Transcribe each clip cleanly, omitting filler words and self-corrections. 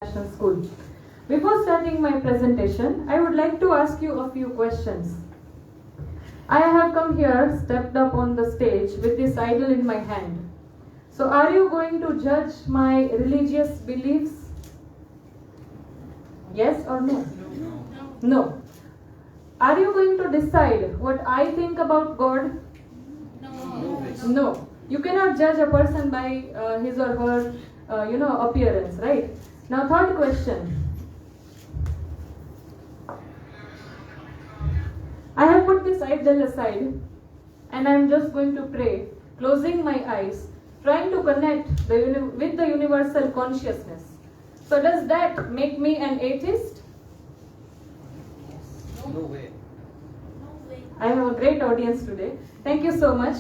International School. Before starting my presentation, I would like to ask you a few questions. I have come here, stepped up on the stage with this idol in my hand. So are you going to judge my religious beliefs? Yes or no? No. Are you going to decide what I think about God? No. You cannot judge a person by his or her appearance, right? Now, third question. I have put this idol aside and I am just going to pray, closing my eyes, trying to connect with the universal consciousness. So does that make me an atheist? No way. I have a great audience today. Thank you so much.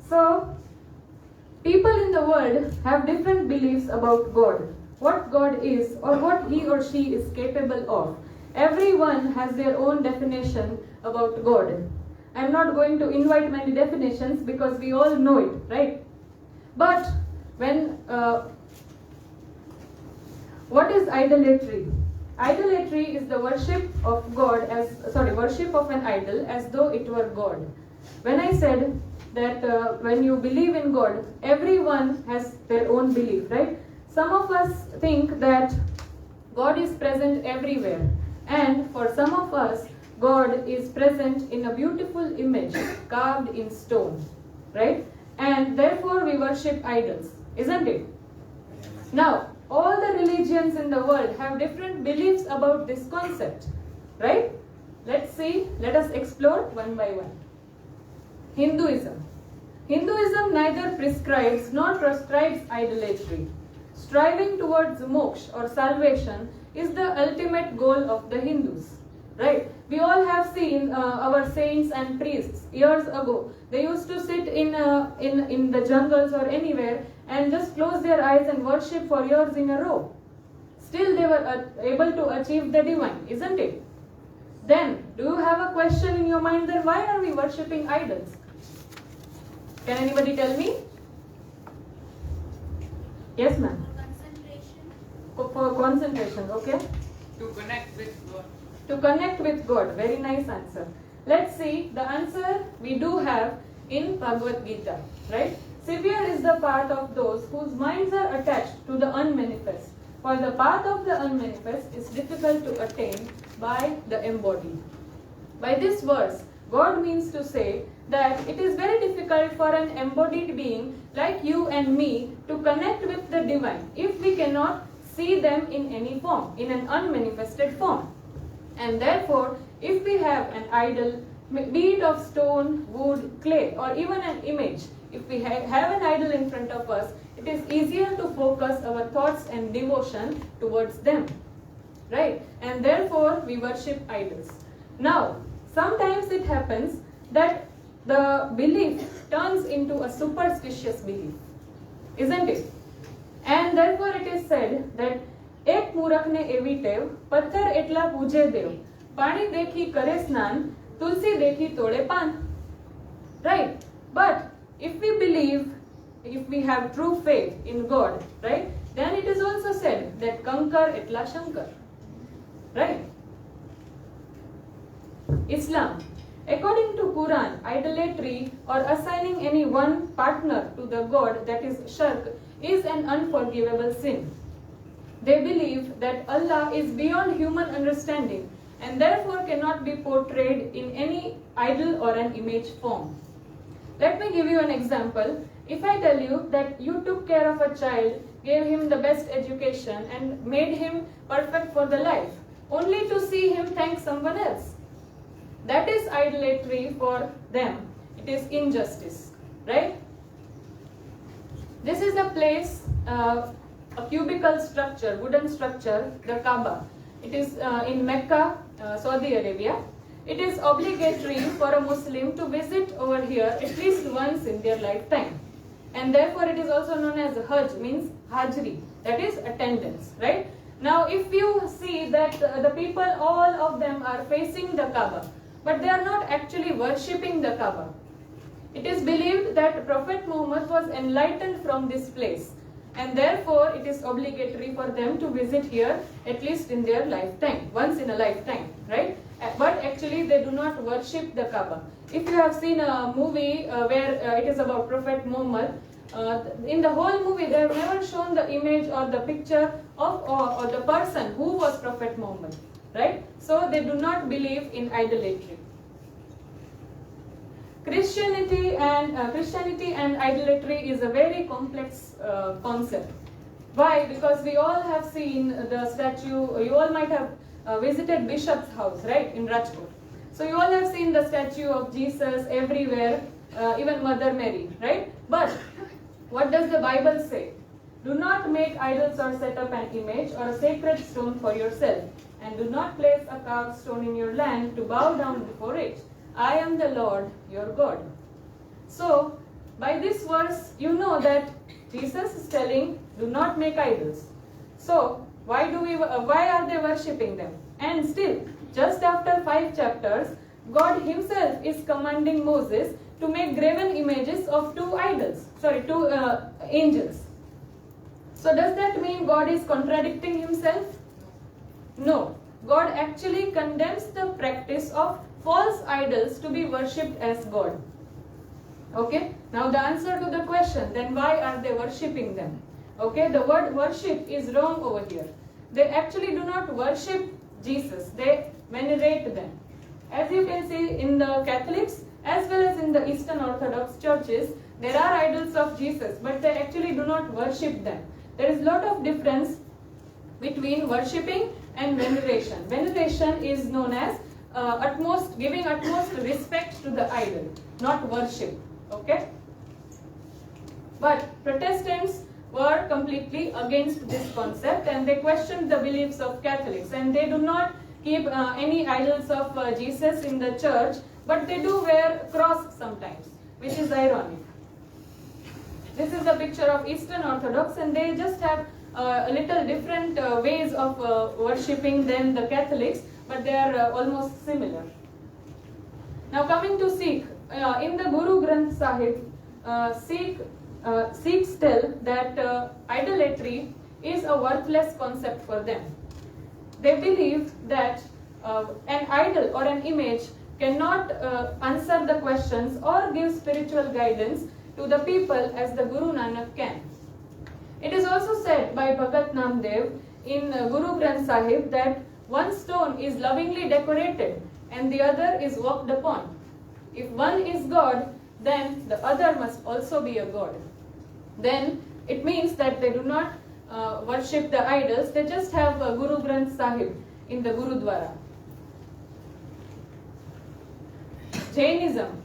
So, people in the world have different beliefs about God, what God is or what he or she is capable of. Everyone has their own definition about God. I am not going to invite many definitions because we all know it, right? But what is idolatry? Idolatry is the worship of worship of an idol as though it were God. When I said that when you believe in God, everyone has their own belief, right? Some of us think that God is present everywhere, and for some of us, God is present in a beautiful image carved in stone, right? And therefore we worship idols, isn't it? Now, all the religions in the world have different beliefs about this concept, right? Let us explore one by one. Hinduism. Hinduism neither prescribes nor proscribes idolatry. Striving towards moksha or salvation is the ultimate goal of the Hindus, right? We all have seen our saints and priests years ago. They used to sit in the jungles or anywhere and just close their eyes and worship for years in a row. Still they were able to achieve the divine, isn't it? Then, do you have a question in your mind that why are we worshipping idols? Can anybody tell me? Yes, ma'am. For concentration, okay? To connect with God. To connect with God. Very nice answer. Let's see the answer we do have in Bhagavad Gita, right? Severe is the path of those whose minds are attached to the unmanifest. For the path of the unmanifest is difficult to attain by the embodied. By this verse, God means to say that it is very difficult for an embodied being like you and me to connect with the divine if we cannot see them in any form, in an unmanifested form. And therefore, if we have an idol, be it of stone, wood, clay, or even an image, if we have an idol in front of us, it is easier to focus our thoughts and devotion towards them, right? And therefore, we worship idols. Now, sometimes it happens that the belief turns into a superstitious belief, isn't it? And therefore it is said that એક મૂરખને એવી ટેવ પથ્થર એટલા પૂજે દેવ પાણી દેખી કરે સ્નાન તુલસી દેખી તોડે પાન, right? But if we believe, if we have true faith in God, right, then it is also said that કંકર એટલા Shankar, right? Islam. According to Quran, idolatry or assigning any one partner to the God, that is shirk, is an unforgivable sin. They believe that Allah is beyond human understanding and therefore cannot be portrayed in any idol or an image form. Let me give you an example. If I tell you that you took care of a child, gave him the best education and made him perfect for the life, only to see him thank someone else, that is idolatry for them. It is injustice, right? This is a place, a cubical structure, wooden structure, the Kaaba. It is in Mecca, Saudi Arabia. It is obligatory for a Muslim to visit over here at least once in their lifetime. And therefore it is also known as Hajj, means Hajri, that is attendance, right? Now if you see that the people, all of them are facing the Kaaba, but they are not actually worshipping the Kaaba. It is believed that Prophet Muhammad was enlightened from this place. and therefore it is obligatory for them to visit here at least in their lifetime, once in a lifetime, right? But actually they do not worship the Kaaba. If you have seen a movie where it is about Prophet Muhammad, in the whole movie they have never shown the image or the picture of or the person who was Prophet Muhammad, right? So they do not believe in idolatry. Christianity and idolatry is a very complex concept. Why? Because we all have seen the statue. You all might have visited Bishop's house, right, in Rajkot. So you all have seen the statue of Jesus everywhere, even Mother Mary, right? But what does the Bible say? Do not make idols or set up an image or a sacred stone for yourself, and do not place a carved stone in your land to bow down before it. I am the Lord your God. So, by this verse, you know that Jesus is telling, do not make idols. So, why are they worshipping them? And still, just after 5 chapters, God himself is commanding Moses to make graven images of 2 angels. So, does that mean God is contradicting himself? No. God actually condemns the practice of false idols to be worshipped as God. Okay, now the answer to the question, then why are they worshipping them? Okay, the word worship is wrong over here. They actually do not worship Jesus, they venerate them. As you can see in the Catholics as well as in the Eastern Orthodox churches, there are idols of Jesus, but they actually do not worship them. There is a lot of difference between worshipping and veneration. Veneration is known as giving utmost respect to the idol, not worship. Okay? But Protestants were completely against this concept, and they questioned the beliefs of Catholics, and they do not keep any idols of Jesus in the church, but they do wear cross sometimes, which is ironic. This is the picture of Eastern Orthodox, and they just have a little different ways of worshipping than the Catholics, but they are almost similar. Now coming to Sikh, in the Guru Granth Sahib, Sikhs tell that idolatry is a worthless concept for them. They believe that an idol or an image cannot answer the questions or give spiritual guidance to the people as the Guru Nanak can. It is also said by Bhagat Namdev in Guru Granth Sahib that one stone is lovingly decorated and the other is walked upon. If one is God, then the other must also be a God. Then it means that they do not worship the idols, they just have Guru Granth Sahib in the Gurudwara. Jainism.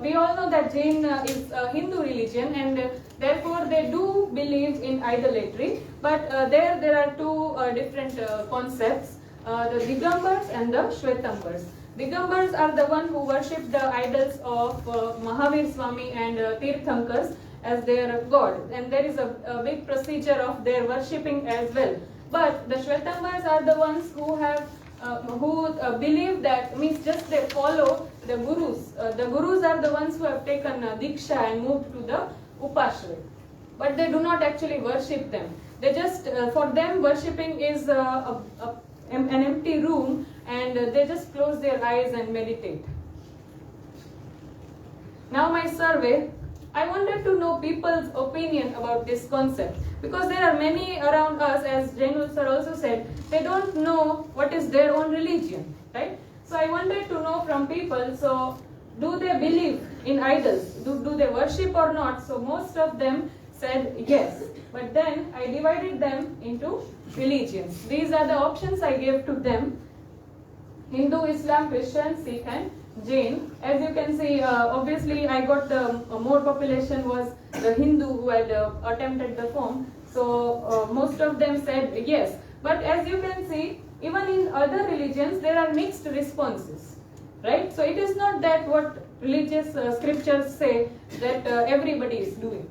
We all know that Jain is a Hindu religion, and therefore they do believe in idolatry, but there are 2 different concepts, the Digambars and the Shvetambars. Digambars are the one who worship the idols of Mahavir Swami and Tirthankars as their god, and there is a big procedure of their worshipping as well. But the Shvetambars are the ones who have believe that, means just they follow the gurus. The gurus are the ones who have taken Diksha and moved to the Upashray. But they do not actually worship them. They just, for them worshipping is an empty room, and they just close their eyes and meditate. Now my survey, I wanted to know people's opinion about this concept, because there are many around us, as Jainul sir also said, they don't know what is their own religion, right? So I wanted to know from people, so do they believe in idols? Do they worship or not? So most of them said yes. But then I divided them into religions. These are the options I gave to them: Hindu, Islam, Christian, Sikh and Jain. As you can see, obviously I got the more population was the Hindu who had attempted the form. So most of them said yes. But as you can see, even in other religions there are mixed responses, right? So it is not that what religious scriptures say that everybody is doing.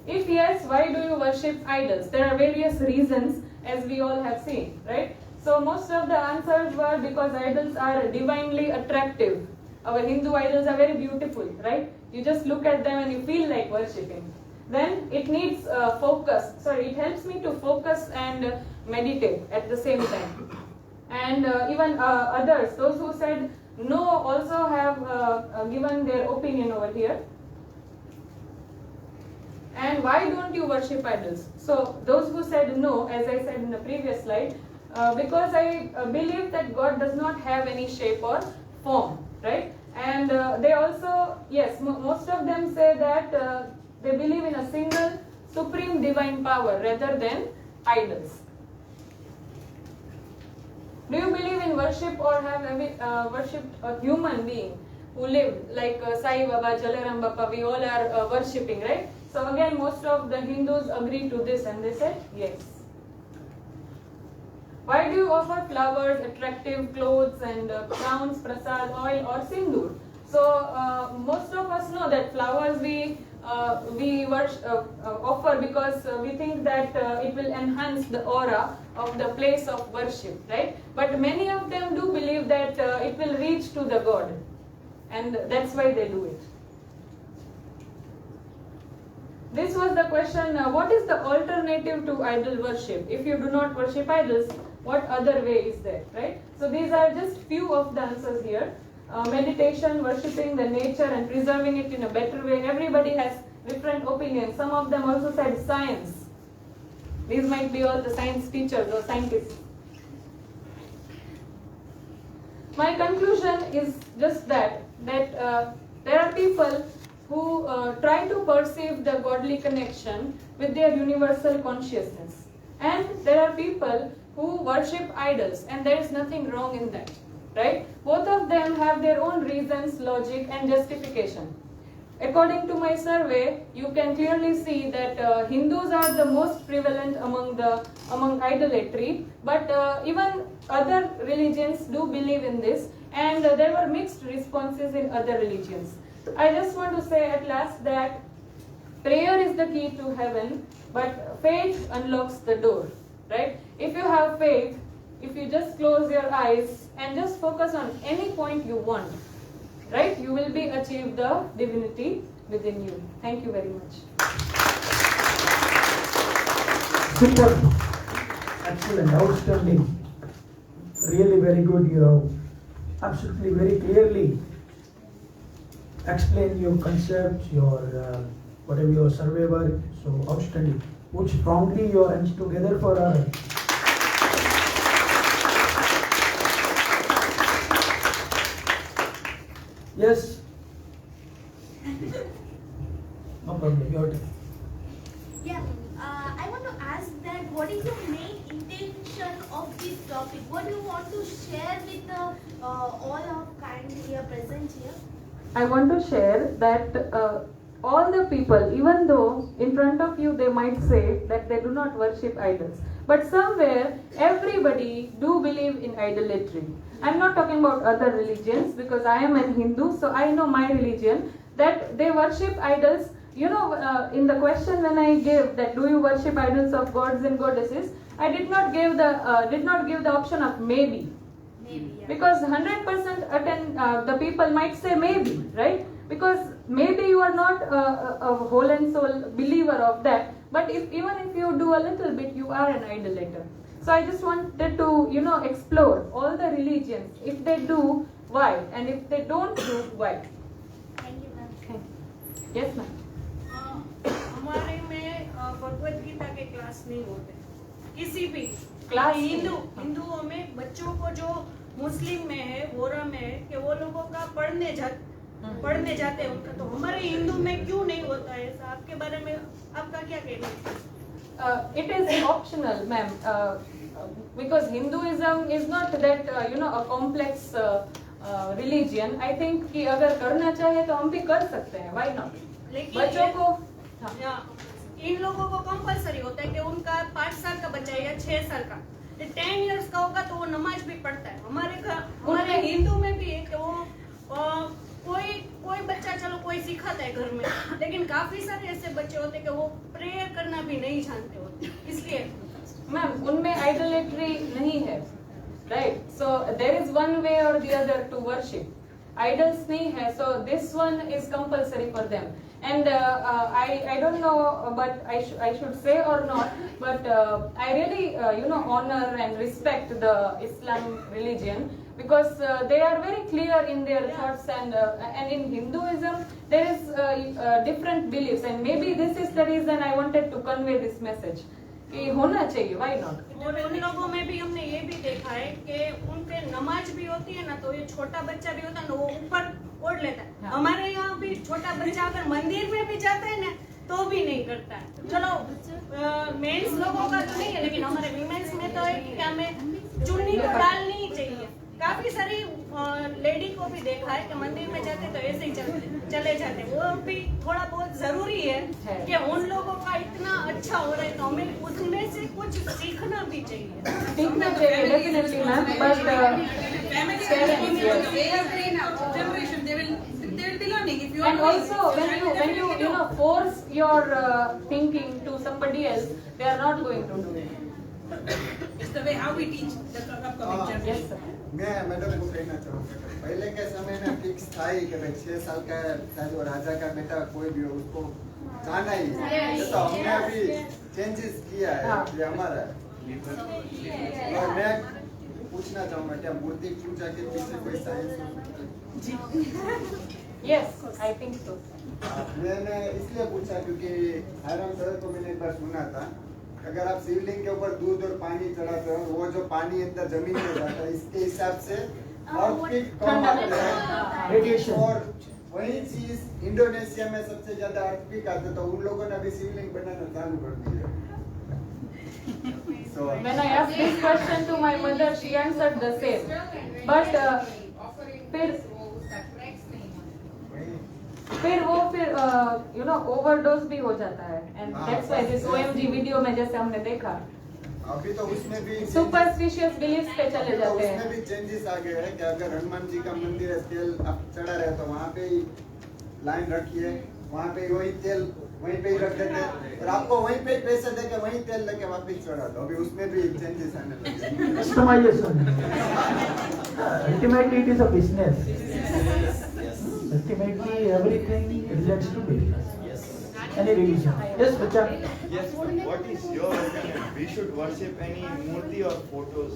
If yes, why do you worship idols? There are various reasons, as we all have seen, right? So most of the answers were because idols are divinely attractive. Our Hindu idols are very beautiful, right? You just look at them and you feel like worshipping. then it needs focus. Sorry, it helps me to focus and meditate at the same time. And even others, those who said no, also have given their opinion over here. And why don't you worship idols? So those who said no, as I said in the previous slide, because I believe that God does not have any shape or form, right? And they also, yes, most of them say that they believe in a single supreme divine power rather than idols. Do you believe in worship, or have ever worshipped a human being who lived like Sai Baba, Jalaram Bappa? We all are worshipping, right? So again, most of the Hindus agree to this and they said yes. Why do you offer flowers, attractive clothes and crowns, prasad, oil or sindoor? So most of us know that flowers we offer because we think that it will enhance the aura of the place of worship, right? But many of them do believe that it will reach to the God, and that's why they do it. This was the question, what is the alternative to idol worship? If you do not worship idols, what other way is there, right? So these are just few of the answers here. Meditation, worshipping the nature and preserving it in a better way. Everybody has different opinions. Some of them also said science. These might be all the science teachers or scientists. My conclusion is just that there are people who try to perceive the godly connection with their universal consciousness. And there are people who worship idols, and there is nothing wrong in that, right? Both of them have their own reasons, logic and justification. According to my survey, you can clearly see that Hindus are the most prevalent among idolatry, but even other religions do believe in this, and there were mixed responses in other religions. I just want to say at last that prayer is the key to heaven, but faith unlocks the door, right? If you have faith, if you just close your eyes and just focus on any point you want, right, you will be achieve the divinity within you. Thank you very much. Super. Excellent. Outstanding. Really very good. You have absolutely very clearly explain your concepts, your whatever your survey work. So outstanding. Put strongly your hands together for our. Yes. No problem. Your turn. Yeah, I want to ask that what is your main intention of this topic? What do you want to share with all of kind here present here? I want to share that all the people, even though in front of you they might say that they do not worship idols, but somewhere everybody do believe in idolatry. I'm not talking about other religions because I am a Hindu, so I know my religion, that they worship idols. You know, in the question when I gave that do you worship idols of gods and goddesses, I did not give the option of maybe. Maybe, yeah. Because 100% the people might say maybe, right? Because maybe you are not a whole and soul believer of that, but even if you do a little bit, you are an idolater. So I just wanted to, explore all the religions. If they do, why? And if they don't do, why? Thank you, ma'am. Thank you. Yes, ma'am. हमारे में भगवत गीता के class नहीं होते किसी भी class हिंदुओं में बच्चों को जो मुस्लिम में है वोरा में है कि वो लोगों का पढ़ने जाते हैं उनका, तो हमारे हिंदू में क्यों नहीं होता है ऐसा? आपके बारे में आपका क्या कहना है? It is optional, ma'am, because Hinduism is not that a complex religion. I think कि अगर करना चाहे तो हम भी कर सकते हैं. Why not? लेकिन बच्चों को इन लोगों को कंपलसरी होता है कि उनका 5 साल का बच्चा है या 6 साल का 10 इयर्स का होगा तो वो नमाज भी पढ़ता है. हमारे हिंदू में भी है कि वो कोई बच्चा चलो कोई सिखाता है घर में, लेकिन काफी सारे ऐसे बच्चे होते हैं कि वो प्रेयर करना भी नहीं जानते होते. इसलिए मैम उनमें आइडोलेट्री नहीं है, right? So there is one way और the other to worship. Idols नहीं है, so this one is compulsory for them. And I don't know, but I should say or not, but I really honor and respect the Islam religion, because they are very clear in their thoughts, and in Hinduism there is different beliefs, and maybe this is the reason I wanted to convey this message कि होना चाहिए, why not? और उन लोगों में भी हमने ये भी देखा है कि उन पे नमाज भी होती है ना, तो ये छोटा बच्चा भी होता है ना, वो ऊपर ओढ़ लेता है। हाँ। हमारे यहाँ भी छोटा बच्चा अगर मंदिर में भी जाता है ना तो भी नहीं करता है। चलो मेंस लोगों का तो नहीं है, लेकिन हमारे वीमेंस में तो है कि हमें चुन्नी तो डालनी ही चाहिए। काफी सारी लेडी को भी देखा है कि मंदिर में जाते तो ऐसे ही चले जाते, वो भी थोड़ा बहुत जरूरी है कि उन लोगों का इतना अच्छा हो रहा है तो हमें उसमें से कुछ सीखना भी चाहिए। सीखना चाहिए definitely ma'am, but generation they will be learning. If you and also when you force your thinking to somebody else, they are not going to do it. it's the way how we teach the upcoming Yes generation. sir. मैं madam को कहना चाहूँगा, पहले के समय में fix था ही कि भाई 6 साल का चाहे वो राजा का बेटा कोई भी हो उसको जाना ही है। ये तो हमने अभी चेंजेस किया है, हाँ। ये हमारा है। और मैं पूछना चाहूँगा क्या मूर्ति पूजा के पीछे कोई साइंस हो सकता है? Yes, I think so. मैंने इसलिए पूछा क्योंकि हैराम सर को मैंने एक बार सुना था, अगर आप शिवलिंग के ऊपर दूध और पानी चढ़ाते हो, वो जो पानी अंदर जमीन में जाता है, इसके हिसाब से अर्थक्वेक कम आता है। रेडिएशन। और वही चीज इंडोनेशिया में सबसे ज्यादा अर्थक्वेक आते हैं, तो उन लोगों ने अभी शिवलिंग बनाना चालू कर दिया। So, When I asked this question to my mother, she answered the same. But फिर ओवरडोज भी हो जाता है, and that's why this OMG video में जैसे हमने देखा, अभी तो उसमें भी सुपरस्टिशियस बिलीफ्स पे चले जाते उसमें हैं। भी चेंजेस आ गए हैं कि अगर हनुमान जी का मंदिर है, तेल आप चढ़ा रहे तो वहाँ पे ही लाइन रखिए, वहाँ पे वही तेल वहीं पे ही रख देते हैं, और आपको वहीं पे ही पैसे देके वहीं तेल लेके वापस चढ़ा दो। अभी उसमें भी चेंजेस आने लगे। Customization. Ultimately, it is a business. Ultimately, everything relates to business. Any religion. Yes, bacha. Yes, what is your opinion? We should worship any murti or photos?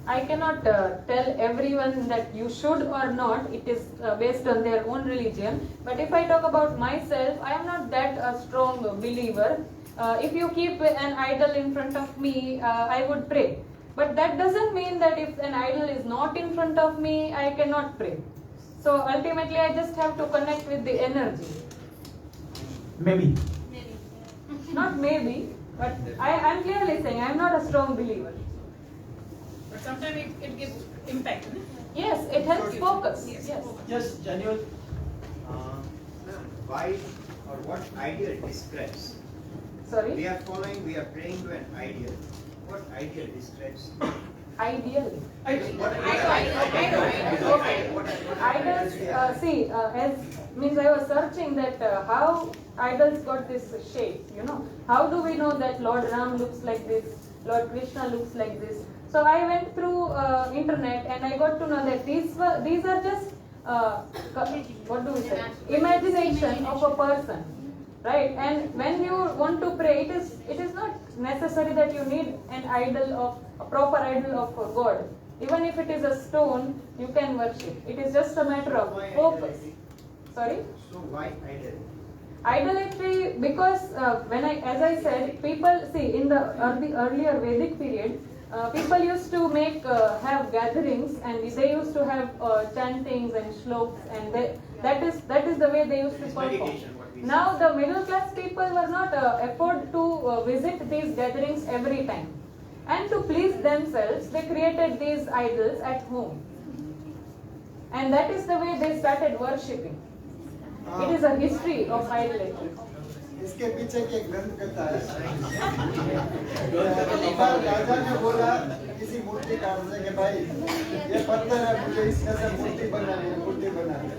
I cannot tell everyone that you should or not. It is based on their own religion. But if I talk about myself, I am not that a strong believer. If you keep an idol in front of me, I would pray. But that doesn't mean that if an idol is not in front of me, I cannot pray. So ultimately, I just have to connect with the energy. Maybe. Not maybe, but I'm clearly saying I'm not a strong believer. But sometimes it gives impact. Yes, it helps focus. Yes. Yes. Yes, January. Why or what ideal describes? Sorry. We are praying to an ideal. What ideal describes? Ideal. What Idols, as means I was searching that how idols got this shape, how do we know that Lord Ram looks like this, Lord Krishna looks like this? So I went through internet and I got to know that these are just what do we say, imagination of a person, right? And when you want to pray, it is not necessary that you need a proper idol of a God. Even if it is a stone, you can worship. It is just a matter of focus. Sorry? So why ideal? Idolatry, because as I said, people see in the earlier Vedic period, people used to have gatherings, and they used to have chantings and shlokas, and that is the way they used to It's perform. meditation, what we say. Now the middle class people were not afford to visit these gatherings every time, and to please themselves, they created these idols at home, and that is the way they started worshipping. It is a history of idolatry. इसके पीछे की एक ग्रंथ कथा है। राजा ने बोला किसी मूर्तिकार से कि भाई ये पत्थर है, मुझे इसमें से मूर्ति बनानी है,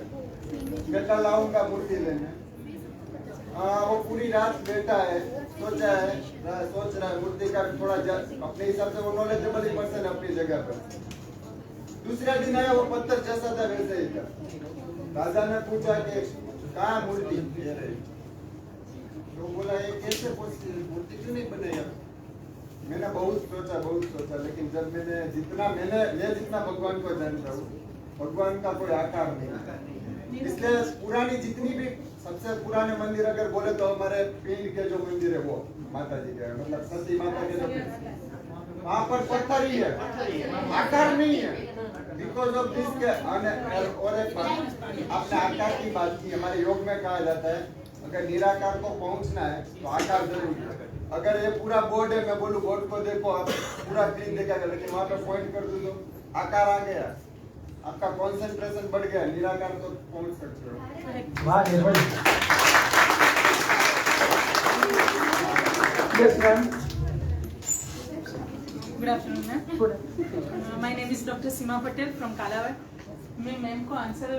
बेटा लाऊंगा मूर्ति लेने। वो पूरी रात बैठा है, सोच रहा है मूर्तिकार थोड़ा अपने हिसाब से वो नॉलेजेबल ही पर्सन अपनी जगह पर। दूसरा दिन आया, वो पत्थर जैसा था वैसे ही था। राजा ने पूछा कि कहाँ मूर्ति? ये रही। तो बोला ये कैसे पॉसिबल, मूर्ति क्यों नहीं बनाई आप? मैंने बहुत सोचा, लेकिन जब मैं जितना भगवान को जानता हूँ, भगवान का कोई आकार नहीं। इसलिए पुरानी जितनी भी सबसे पुराने मंदिर अगर बोले तो हमारे पीर के जो मंदिर है वो माता जी के, मतलब सती माता के जो, वहाँ पर पत्थर ही है, आकार नहीं है। बिकॉज ऑफ दिस के और एक बात, आपने आकार की बात की, हमारे योग में कहा जाता है अगर निराकार को पहुंचना है तो आकार जरूरी है। अगर ये पूरा बोर्ड है, मैं बोलूं बोर्ड को देखो आप पूरा क्लीन देखेगा, लेकिन वहाँ पे पॉइंट कर दूं तो आकार आ गया, आपका कंसंट्रेशन बढ़ गया, निराकार तो पहुंच सकते हो। वाह Nirmal. Yes ma'am. Good afternoon ma'am. Good. My name is doctor Seema Patel from Kalawad. मैं मैम को आंसर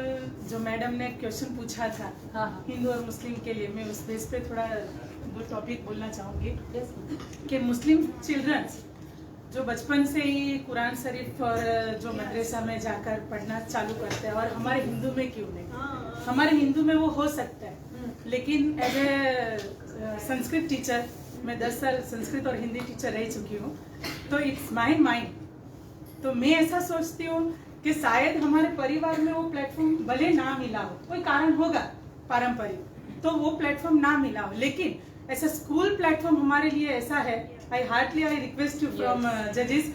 जो मैडम ने क्वेश्चन पूछा था हाँ। हिंदू और मुस्लिम के लिए, मैं उस बेस पे थोड़ा दो टॉपिक बोलना चाहूँगी Yes. कि मुस्लिम चिल्ड्रंस जो बचपन से ही कुरान शरीफ और जो मदरसा में जाकर पढ़ना चालू करते हैं, और हमारे हिंदू में क्यों नहीं? हमारे हिंदू में वो हो सकता है, लेकिन एज ए संस्कृत टीचर, मैं 10 साल संस्कृत और हिंदी टीचर रह चुकी हूँ, तो इट्स माई माइंड, तो मैं ऐसा सोचती हूँ कि शायद हमारे परिवार में वो प्लेटफॉर्म भले ना मिला हो, कोई कारण होगा पारंपरिक, तो वो प्लेटफॉर्म ना मिला हो, लेकिन ऐसा स्कूल प्लेटफॉर्म हमारे लिए ऐसा है, आई रिक्वेस्ट यू फ्रॉम जजेस,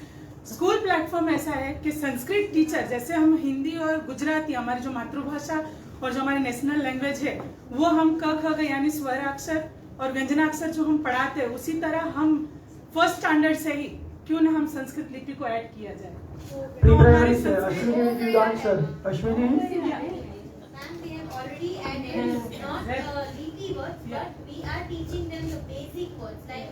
स्कूल प्लेटफॉर्म ऐसा है कि संस्कृत टीचर, जैसे हम हिंदी और गुजराती हमारी जो मातृभाषा और जो हमारी नेशनल लैंग्वेज है, वो हम क ख ग यानी स्वराक्षर और व्यंजनाक्षर जो हम पढ़ाते हैं, उसी तरह हम फर्स्ट स्टैंडर्ड से ही क्यों ना हम संस्कृत लिपि को ऐड किया जाए। तो हमारी Ashwini answer. Ashwini. Ma'am, we have already added not leafy words, but we are teaching them the basic words, like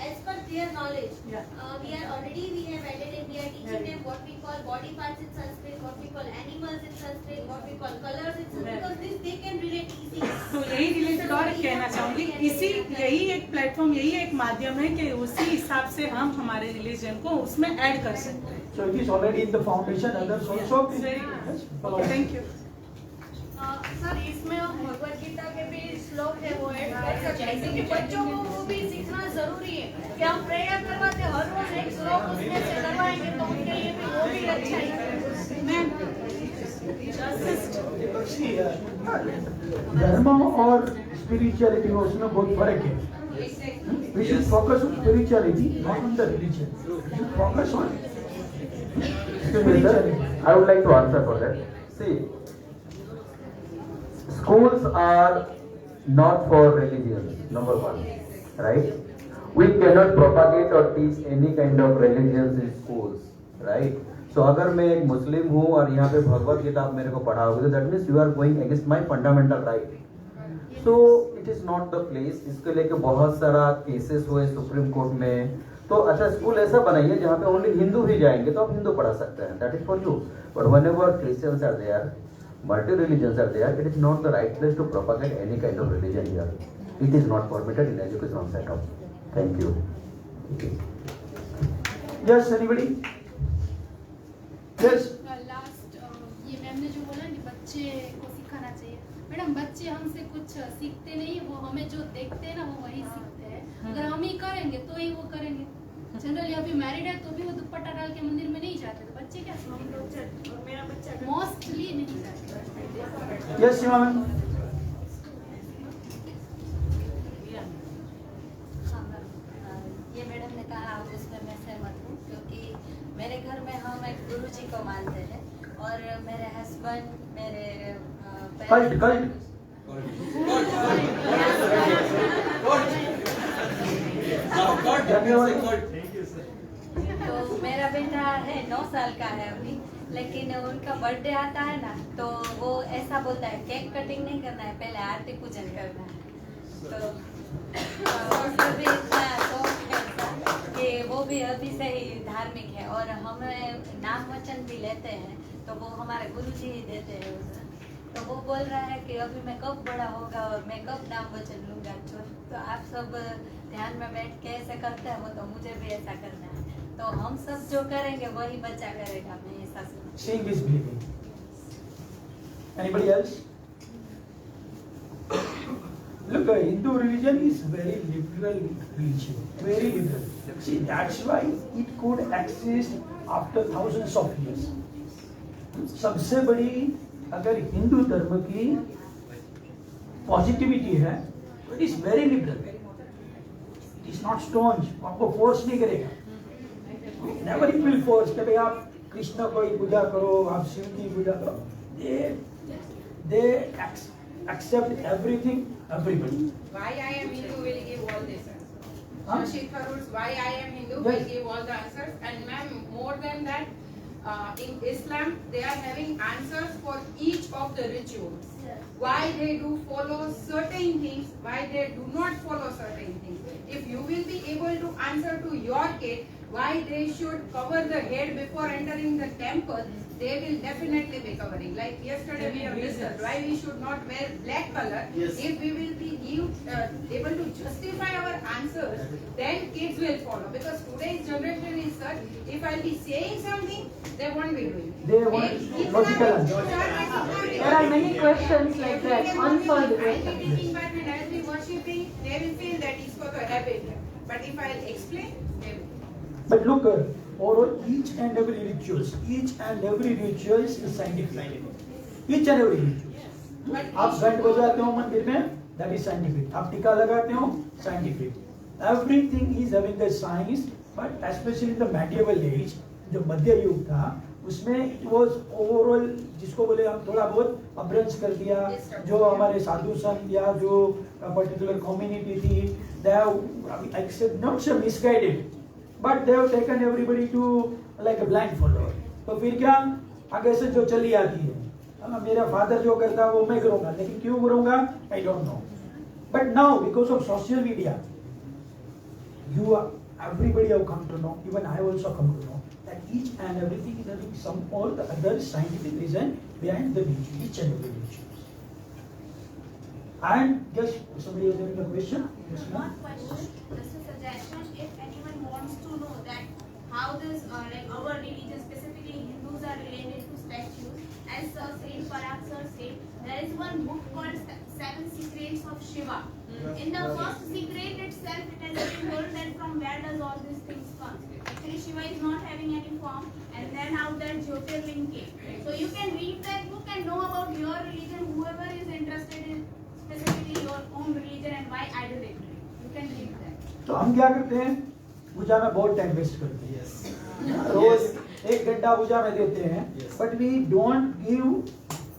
as per their knowledge. Yeah. We have added and we are teaching them what we call body parts in Sanskrit, what we call animals in Sanskrit, what we call colors in Sanskrit, because this they can relate easily. तो यही related और कहना चाहूंगी, यही एक platform, यही एक माध्यम है कि उसी हिसाब से हम हमारे रिलीजन को उसमें ऐड कर सकते हैं। So it is already in the foundation. Others also. Thank you. Sir, इसमें हम भगवत गीता के भी श्लोक है वो ऐड कर सकते हैं, क्योंकि बच्चों को वो भी सीखना जरूरी है कि हम प्रेयर करवाते हर रोज एक श्लोक उसमें से करवाएंगे तो उनके लिए भी वो भी अच्छा है। धर्म और स्पिरिचुअलिटी में उसमें बहुत फर्क है। We should focus on spirituality, not on the religion. We should focus on spirituality. I would like to answer for that. See, schools are not for religion, number one, right? We cannot propagate or teach any kind of religions in schools, right? So अगर मैं एक मुस्लिम हूँ और यहाँ पे भगवत गीता आप मेरे को पढ़ाओगे, तो that means you are going against my fundamental right. So it is not the place. इसके लेके बहुत सारा केसेस हुए सुप्रीम कोर्ट में, तो अच्छा स्कूल ऐसा बनाइए जहाँ पे ओनली हिंदू ही जाएंगे, तो आप हिंदू पढ़ा सकते हैं, that is for you. But whenever Christians are there, multi-religions are there, it is not the right place to propagate any kind of religion here. It is not permitted in educational setup. Thank you. Yes, anybody? Yes. Last ये ma'am ने जो बोला कि बच्चे को सिखाना चाहिए, madam बच्चे हमसे कुछ सीखते नहीं, वो हमें जो देखते हैं ना वो वही सीखते हैं। अगर हम ही करेंगे तो ही वो करेंगे। जनरली अभी मैरिड है तो भी वो दुपट्टा डाल के मंदिर में नहीं जाते, तो बच्चे क्या सीखेंगे? मेरा बच्चा मोस्टली नहीं जाते। Yes, Shima ma'am. ये मैडम ने कहा उसमें मैं सहमत हूँ, क्योंकि मेरे घर में हम एक गुरु जी को मानते हैं और मेरे हस्बैंड, मेरे Cult. तो मेरा बेटा है 9 साल का है अभी, लेकिन उनका बर्थडे आता है ना तो वो ऐसा बोलता है केक कटिंग नहीं करना है, पहले आरती पूजन करना है। तो उसको भी इतना शौक है ऐसा कि वो भी अभी से ही धार्मिक है, और हम नाम वचन भी लेते हैं तो वो हमारे गुरुजी ही देते हैं उसे। तो वो बोल रहा है कि अभी मैं कब बड़ा होगा और मैं कब नाम वचन लूंगा। तो आप सब ध्यान में बैठ के ऐसे करते हैं, वो तो मुझे भी ऐसा करना है, तो हम सब जो करेंगे वही बच्चा करेगा, मैं ऐसा सोचती हूँ। Seeing is believing. Anybody else? Look, Hindu religion is very liberal religion, very liberal. See, that's why it could exist after thousands of years. सबसे बड़ी अगर हिंदू धर्म की पॉजिटिविटी है तो it is very liberal. It is not stones, आपको force नहीं करेगा. नेवर इट विल फोर्स कि भाई आप कृष्ण को ही पूजा करो, आप शिव की पूजा करो. They accept everything, everybody. Why I am Hindu will give all the answers. Huh? Shashi Tharoor's Why I am Hindu Yes. will give all the answers. And ma'am, more than that, in Islam they are having answers for each of the rituals. Why they do follow certain things, why they do not follow certain things. If you will be able to answer to your kid why they should cover the head before entering the temple, they will definitely be covering. Like yesterday we have discussed why we should not wear black color. Yes. If we will be able to justify our answers, then kids will follow. Because today's generation is such, if I'll be saying something, they won't be doing it. They want logical answer. There are many questions like that, unsolved I'll be questions. taking back and I'll be worshipping, they will feel that it's for the habit. But if I'll explain, they will. But look, for each and every rituals is scientific. Each and every ritual. आप घंट बजाते हो मंदिर में, that is scientific. आप टीका लगाते हो, scientific. Everything is having a science, but especially in the medieval age, जो मध्य युग था, उसमें it was overall, जिसको बोले हम थोड़ा बहुत अभ्रंश कर दिया, जो हमारे साधु संत या जो particular community थी, they have accept not so misguided, but they have taken everybody to like a blind follower. तो फिर क्या आगे से जो चली आती है, मेरा फादर जो करता है वो मैं करूँगा, लेकिन क्यों करूँगा I don't know. But now because of social media, everybody have come to know, even I also come to know that each and everything is having some or the other scientific reason behind the ritual, each and every ritual. And yes, somebody is having a question. Yes, ma'am. One question, just a suggestion. If anyone wants to know that how this, like our religion, specifically Hindus, are related to statues, as Sir said, Parag Sir said, there is one book called Seven Secrets of Shiva. In the first secret itself, it has been told that from where does all these things come. Actually, Shiva is not having any form, and then how that Jyotirling came. So you can read that book and know about your religion. Whoever is interested in specifically your own religion and why idolatry, you can read that. तो हम क्या करते हैं, पूजा में बहुत time waste करते हैं. रोज 1 घंटा पूजा में देते हैं, but we don't give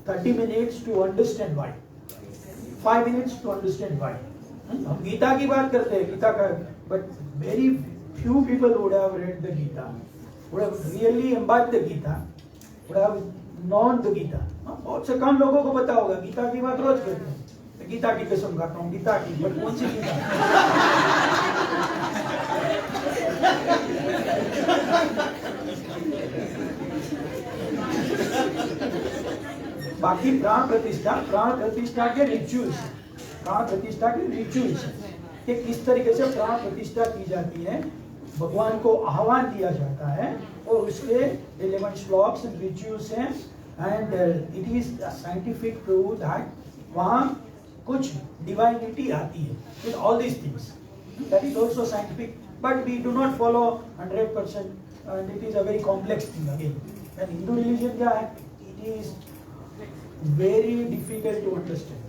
30 minutes to understand why, 5 minutes to understand why. हम गीता की बात करते हैं, गीता का, but very few people would have read the Gita, would have really imbibed the Gita, would have known the Gita. बहुत से कम लोगों को पता होगा, गीता की बात रोज करते हैं. गीता की कसम खाता हूँ, गीता की, बट कौन सी गीता? बाकी प्राण प्रतिष्ठा के रिचुअल्स, कि किस तरीके से प्राण प्रतिष्ठा की जाती है, भगवान को आह्वान दिया जाता है, और उसके 11 श्लोक्स रिचुअल्स हैं, and it is scientific prove that वहाँ कुछ डिवाइनिटी आती है with all these things. That is also scientific, but we do not follow 100%, and it is a very complex thing again. And Hindu religion क्या है? It is very difficult to understand.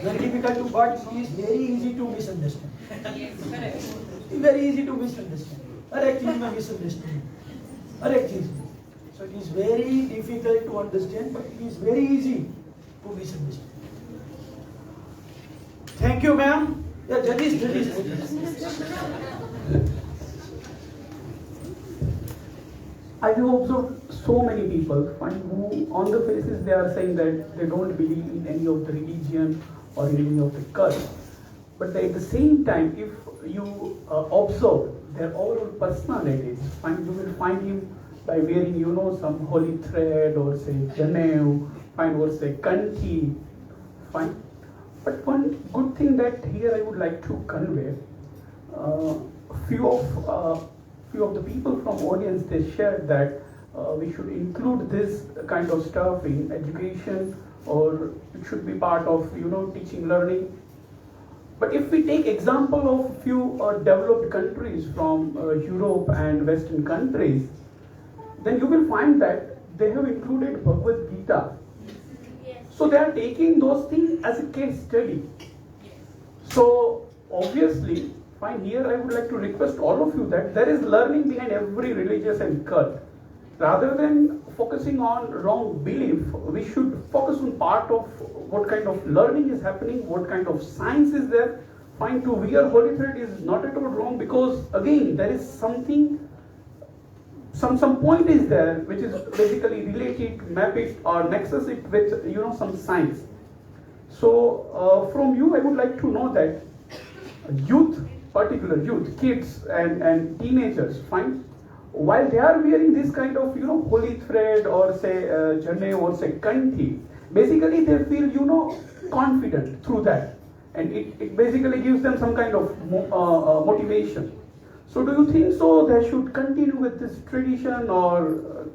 Very difficult to, but it is very easy to misunderstand. Very easy to misunderstand. हर एक चीज में misunderstand. हर एक चीज में. So it is very difficult to understand, but it is very easy to misunderstand. Thank you, ma'am. Yeah, Jadis. I have observed so many people who on the faces they are saying that they don't believe in any of the religion or in any of the cult. But at the same time, if you observe their overall personalities, you will find him by wearing, some holy thread or say janev, or say kanti, fine. But one good thing that here I would like to convey, few of the people from audience, they shared that we should include this kind of stuff in education, or it should be part of teaching, learning. But if we take example of few developed countries from Europe and Western countries, then you will find that they have included Bhagavad Gita. So they are taking those things as a case study. So obviously, fine, here I would like to request all of you that there is learning behind every religious and cult. Rather than focusing on wrong belief, we should focus on part of what kind of learning is happening, what kind of science is there. Fine, to wear holy thread is not at all wrong, because again there is something, some point is there which is basically related, map it or nexus it with some science. So from you I would like to know that youth, particular youth, kids and teenagers, fine, while they are wearing this kind of holy thread or say jane or say kanthi, basically they feel confident through that, and it basically gives them some kind of motivation. So do you think so they should continue with this tradition, or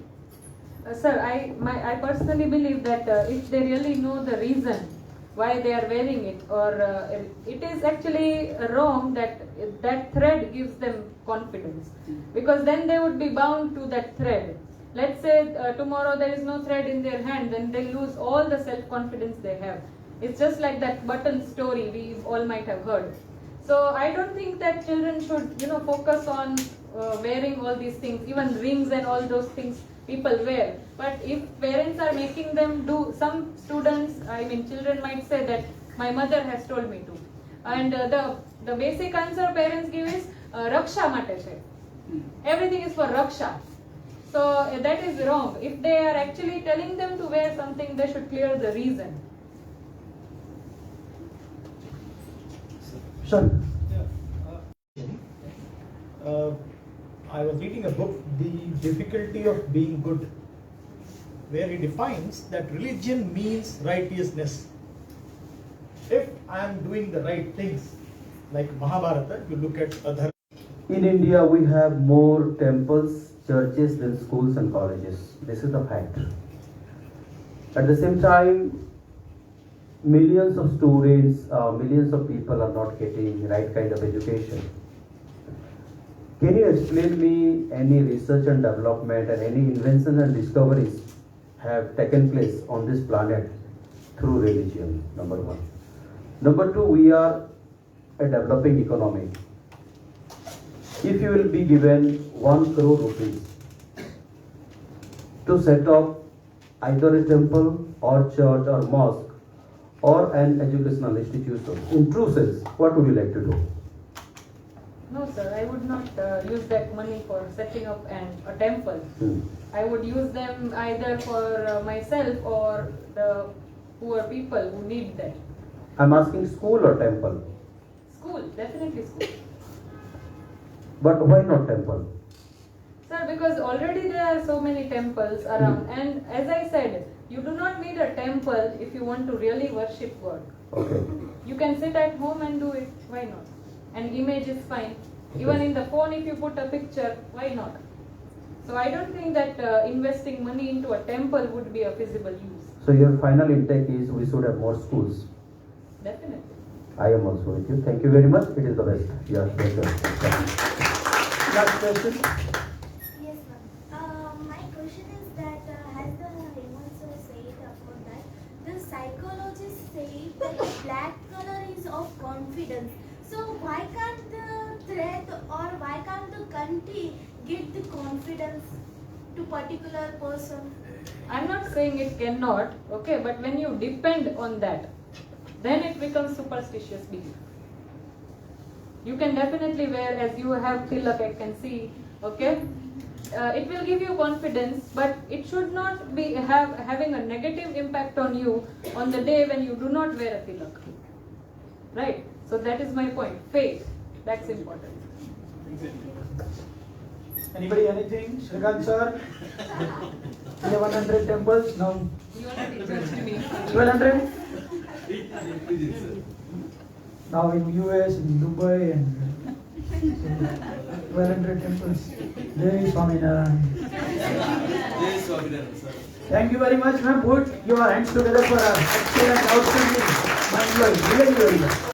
Sir, I personally believe that if they really know the reason why they are wearing it, or it is actually wrong that that thread gives them confidence, because then they would be bound to that thread. Let's say tomorrow there is no thread in their hand, then they lose all the self-confidence they have. It's just like that button story we all might have heard. So I don't think that children should focus on wearing all these things, even rings and all those things people wear. But if parents are making them do, some students, children might say that my mother has told me to, and the basic answer parents give is raksha mate chhe. Everything is for raksha. So that is wrong. If they are actually telling them to wear something, they should clear the reason. Sir. I was reading a book, The Difficulty of Being Good, where he defines that religion means righteousness. If I am doing the right things, like Mahabharata, you look at Adhar. In India, we have more temples, churches than schools and colleges. This is the fact. At the same time, millions of students, millions of people are not getting right kind of education. Can you explain me any research and development and any inventions and discoveries have taken place on this planet through religion? Number one. Number two, we are a developing economy. If you will be given 1 crore rupees to set up either a temple or church or mosque or an educational institution, in true sense, what would you like to do? No, sir, I would not use that money for setting up a temple. I would use them either for myself or the poor people who need that. I'm asking school or temple? School, definitely school. But why not temple? Sir, because already there are so many temples around, and as I said, you do not need a temple if you want to really worship God. Okay. You can sit at home and do it, why not? An image is fine. Okay. Even in the phone, if you put a picture, why not? So I don't think that investing money into a temple would be a feasible use. So your final intake is we should have more schools. Definitely. I am also with you. Thank you very much. It is the best. Yeah, welcome. Last question. Yes, ma'am. My question is that has the Hemant sir said about that the psychologists say that the black color is of confidence. So why can't the thread or why can't the country give the confidence to particular person? I'm not saying it cannot, okay, but when you depend on that, then it becomes superstitious belief. You can definitely wear, as you have tilak, I can see, okay. It will give you confidence, but it should not be having a negative impact on you on the day when you do not wear a tilak. Right? So that is my point. Faith, that's important. Anybody, anything? Shrikant sir? We have 100 temples now. You already judged me. 1200? Now in US, in Dubai, and 1200 temples. Jai Swaminarayan. Thank you very much, ma'am. Put your hands together for our excellent, outstanding mind-blowing. Really, very much.